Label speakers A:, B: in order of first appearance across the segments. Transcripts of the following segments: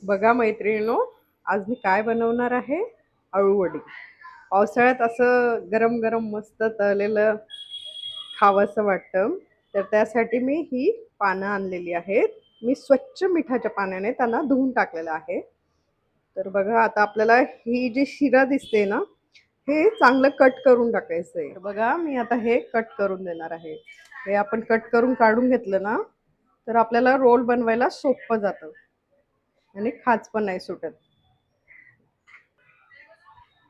A: बघा मैत्रिणींनो, आज मी काय बनवणार आहे? अळूवडी. पावसाळ्यात असं गरम गरम मस्त तळलेलं खावंसं वाटतं. तर त्यासाठी मी ही पानं आणलेली आहेत. मी स्वच्छ मिठाच्या पाण्याने त्यांना धुवून टाकलेलं आहे. तर बघा आता आपल्याला ही जी शिरा दिसते ना, हे चांगलं कट करून टाकायचं आहे. तर बघा मी आता हे कट करून देणार आहे. हे आपण कट करून काढून घेतलं ना, तर आपल्याला रोल बनवायला सोपं जातं आणि खाज पण नाही सुटत.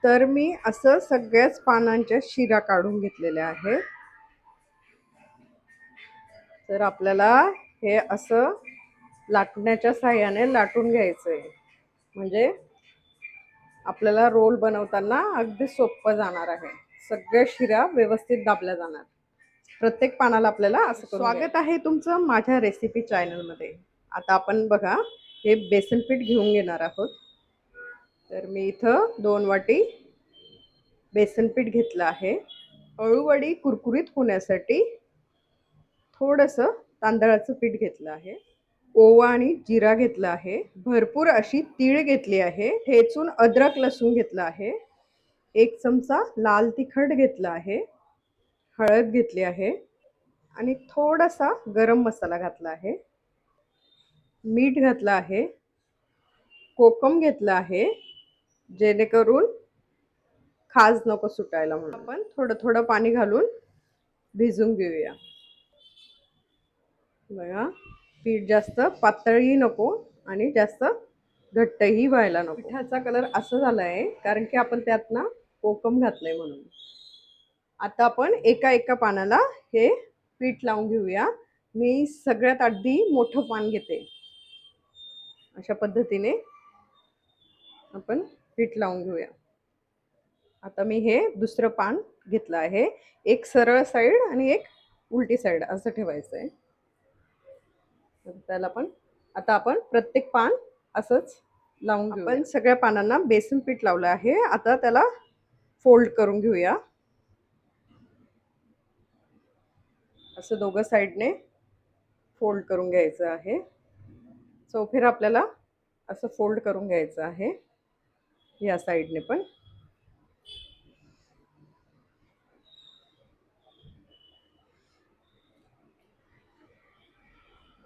A: तर मी असं सगळ्याच पानांच्या शिरा काढून घेतलेल्या आहेत. तर आपल्याला हे असं लाटण्याच्या साहाय्याने लाटून घ्यायचंय. म्हणजे आपल्याला रोल बनवताना अगदी सोपं जाणार आहे. सगळ्या शिरा व्यवस्थित दाबल्या जाणार. प्रत्येक पानाला आपल्याला असं करून स्वागत आहे तुमचं माझ्या रेसिपी चॅनलमध्ये. आता आपण बघा हे बेसन पीठ घेऊन घेणार आहोत. तर मी इथं 2 वाटी बेसन पीठ घेतलं आहे. अळूवडी कुरकुरीत होण्यासाठी थोडंसं तांदळाचं पीठ घेतलं आहे. ओवा आणि जिरा घेतला आहे. भरपूर अशी तीळ घेतली आहे. ठेचून अद्रक लसूण घेतला आहे. 1 चमचा लाल तिखट घेतला आहे. हळद घेतली आहे आणि थोडासा गरम मसाला घातला आहे. मीठ घातलं आहे. कोकम घेतला आहे, जेणेकरून खाज नको सुटायला म्हणून. आपण थोडं थोडं पाणी घालून भिजून घेऊया. बघा पीठ जास्त पातळही नको आणि जास्त घट्टही व्हायला नको. पिठाचा कलर असं झाला आहे कारण की आपण त्यात ना कोकम घातलंय म्हणून. आता आपण एका एका पानाला हे पीठ लावून घेऊया. मी सगळ्यात आधी मोठं पान घेते. अशा पद्धतीने आपण पीठ लावून घेऊया. आता मी हे दुसरं पान घेतलं आहे. एक सरळ साईड आणि एक उलटी साईड असं ठेवायचं आहे. त्याला पण आता आपण प्रत्येक पान असंच लावून घेऊ. आपण सगळ्या पानांना बेसन पीठ लावलं आहे. आता त्याला फोल्ड करून घेऊया. असं दोघं साईडने फोल्ड करून घ्यायचं आहे. चौफेर आपल्याला असं फोल्ड करून घ्यायचं आहे. या साईडने पण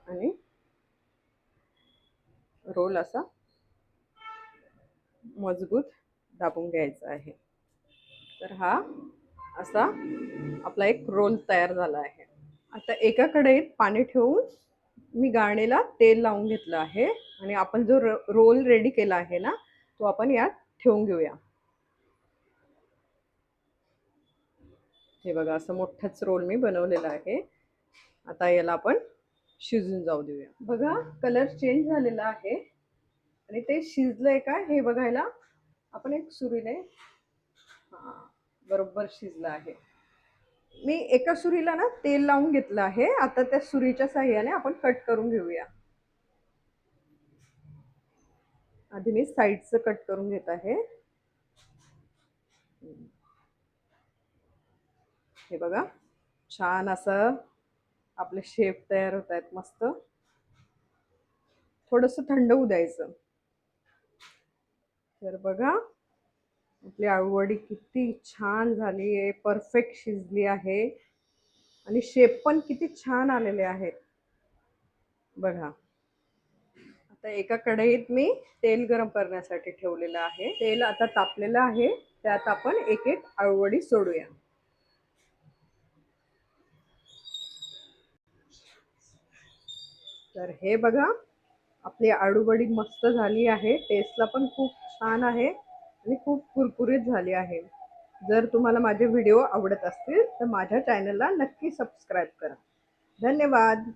A: आणि रोल असा मजबूत दाबून घ्यायचा आहे. तर हा असा आपला एक रोल तयार झाला आहे. आता एका कढईत पाणी ठेवून मी गाळणीला तेल लावून घेतलं आहे आणि आपण जो रोल रेडी केला आहे ना, तो आपण यात ठेवून घेऊया. हे बघा असं मोठाच रोल मी बनवलेला आहे. आता याला आपण शिजून जाऊ देऊया. बघा कलर चेंज झालेला आहे आणि ते शिजलंय का हे बघायला आपण एक सुरीने बरोबर शिजलं आहे. मी एका सुरीला ना तेल लावून घेतलं आहे. आता त्या सुरीच्या साहाय्याने आपण कट करून घेऊया. आधी मी साईडचं कट करून घेत आहे. हे बघा छान असं आपले शेप तयार होत आहेत. मस्त थोडंसं थंड होऊ द्यायचं. तर बघा आपली अळूवडी किती छान झाली आहे. परफेक्ट शिजली आहे आणि शेप पण किती छान आलेले आहेत बघा. आता एका कढईत मी तेल गरम करण्यासाठी ठेवलेलं आहे. तेल आता तापलेलं आहे. त्यात आपण एक एक अळूवडी सोडूया. तर हे बघा आपली अळूवडी मस्त झाली आहे. टेस्टला पण खूप छान आहे आणि खूप कुरकुरीत झाली आहे. जर तुम्हाला माझे व्हिडिओ आवडत असतील तर माझ्या चॅनलला नक्की सबस्क्राईब करा. धन्यवाद.